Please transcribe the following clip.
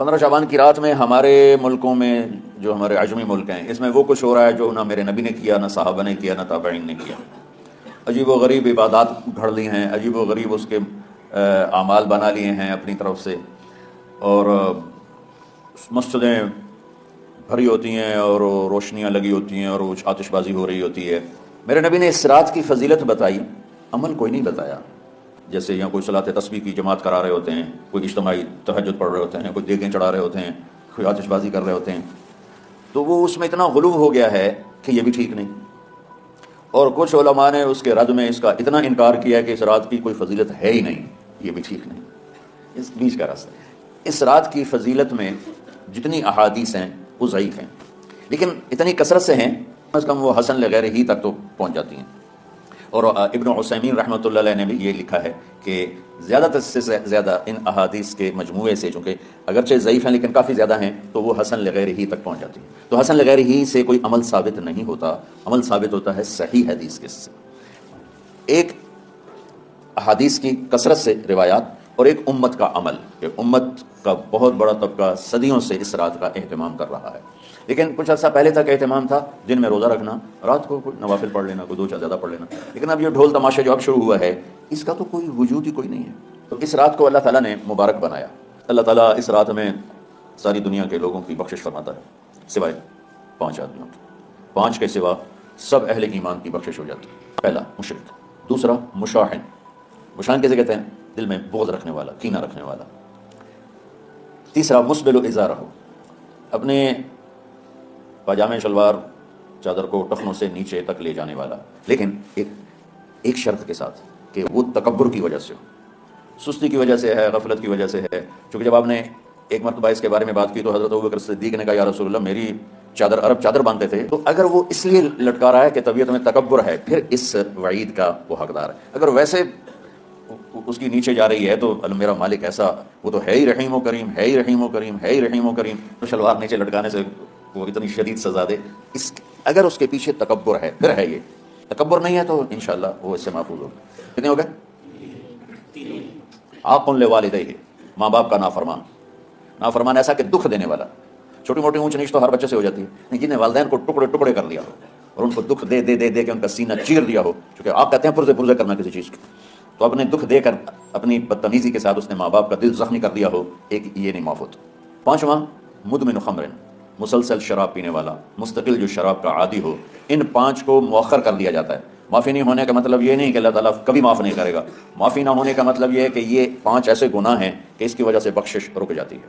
15 شعبان کی رات میں ہمارے ملکوں میں جو ہمارے عجمی ملک ہیں اس میں وہ کچھ ہو رہا ہے جو نہ میرے نبی نے کیا، نہ صحابہ نے کیا، نہ تابعین نے کیا۔ عجیب و غریب عبادات گھڑ لی ہیں، عجیب و غریب اس کے اعمال بنا لیے ہیں اپنی طرف سے، اور مسجدیں بھری ہوتی ہیں اور روشنیاں لگی ہوتی ہیں اور آتش بازی ہو رہی ہوتی ہے۔ میرے نبی نے اس رات کی فضیلت بتائی، عمل کوئی نہیں بتایا۔ جیسے یہاں کوئی صلاۃ تسبیح کی جماعت کرا رہے ہوتے ہیں، کوئی اجتماعی تہجد پڑھ رہے ہوتے ہیں، کوئی دیگیں چڑھا رہے ہوتے ہیں، کوئی آتش بازی کر رہے ہوتے ہیں، تو وہ اس میں اتنا غلو ہو گیا ہے کہ یہ بھی ٹھیک نہیں۔ اور کچھ علماء نے اس کے رد میں اس کا اتنا انکار کیا کہ اس رات کی کوئی فضیلت ہے ہی نہیں، یہ بھی ٹھیک نہیں۔ اس بیچ کا راستہ، اس رات کی فضیلت میں جتنی احادیث ہیں وہ ضعیف ہیں، لیکن اتنی کثرت سے ہیں کم از کم وہ حسن لغیر ہی تک تو پہنچ جاتی ہیں۔ اور ابن عثیمین رحمۃ اللہ علیہ نے بھی یہ لکھا ہے کہ زیادہ سے زیادہ ان احادیث کے مجموعے سے، چونکہ اگرچہ ضعیف ہیں لیکن کافی زیادہ ہیں، تو وہ حسن لغیر ہی تک پہنچ جاتی ہے۔ تو حسن لغیر ہی سے کوئی عمل ثابت نہیں ہوتا، عمل ثابت ہوتا ہے صحیح حدیث کے سے۔ ایک احادیث کی کثرت سے روایات اور ایک امت کا عمل، کہ امت کا بہت بڑا طبقہ صدیوں سے اس رات کا اہتمام کر رہا ہے، لیکن کچھ عرصہ پہلے تک اہتمام تھا دن میں روزہ رکھنا، رات کو کوئی نوافل پڑھ لینا، کوئی 2 چار زیادہ پڑھ لینا، لیکن اب یہ ڈھول تماشا جو اب شروع ہوا ہے اس کا تو کوئی وجود ہی کوئی نہیں ہے۔ تو اس رات کو اللہ تعالیٰ نے مبارک بنایا۔ اللہ تعالیٰ اس رات میں ساری دنیا کے لوگوں کی بخشش فرماتا ہے سوائے 5 آدمیوں کی۔ 5 کے سوا سب اہل ایمان کی بخشش ہو جاتی ہے۔ پہلا مشرک، دوسرا مشاحن، مشاحن کیسے کہتے ہیں؟ دل میں بغض رکھنے والا، کینہ رکھنے والا۔ تیسرا مسبل ازارہ، اپنے پاجامے شلوار چادر کو ٹخنوں سے نیچے تک لے جانے والا، لیکن ایک شرط کے ساتھ کہ وہ تکبر کی وجہ سے ہو، سستی کی وجہ سے ہے، غفلت کی وجہ سے ہے۔ چونکہ جب آپ نے ایک مرتبہ اس کے بارے میں بات کی تو حضرت ابوبکر صدیق نے کہا یا رسول اللہ میری چادر، عرب چادر باندھتے تھے، تو اگر وہ اس لیے لٹکا رہا ہے کہ طبیعت میں تکبر ہے پھر اس وعید کا وہ حقدار ہے۔ اگر ویسے اس کی نیچے جا رہی ہے تو میرا مالک ایسا، وہ تو ہے ہی رحیم و کریم، ہے ہی رحیم و کریم، ہے ہی رحیم و کریم، تو شلوار نیچے لٹکانے سے وہ اتنی شدید سزا دے۔ اگر اس کے پیچھے تکبر ہے پھر ہے، یہ تکبر نہیں ہے تو انشاءاللہ وہ اس سے محفوظ ہوگا۔ کتنے ہو گئے؟ عاق لوالدیہ، ماں باپ کا نافرمان۔ نافرمان ایسا کہ دکھ دینے والا، چھوٹی موٹی اونچ نیچ تو ہر بچے سے ہو جاتی ہے، جن نے والدین کو ٹکڑے ٹکڑے کر دیا ہو اور ان کو دکھ دے دے دے دے کے ان کا سینہ چیر دیا ہو، چونکہ آپ کہتے ہیں پرزے پرزے کرنا کسی چیز کو، تو اپنے دکھ دے کر اپنی بدتمیزی کے ساتھ اس نے ماں باپ کا دل زخمی کر دیا ہو، ایک یہ نہیں معاف ہوتا۔ 5واں مدمن خمر، مسلسل شراب پینے والا، مستقل جو شراب کا عادی ہو۔ ان 5 کو مؤخر کر دیا جاتا ہے۔ معافی نہیں ہونے کا مطلب یہ نہیں کہ اللہ تعالیٰ کبھی معاف نہیں کرے گا، معافی نہ ہونے کا مطلب یہ ہے کہ یہ 5 ایسے گناہ ہیں کہ اس کی وجہ سے بخشش رک جاتی ہے۔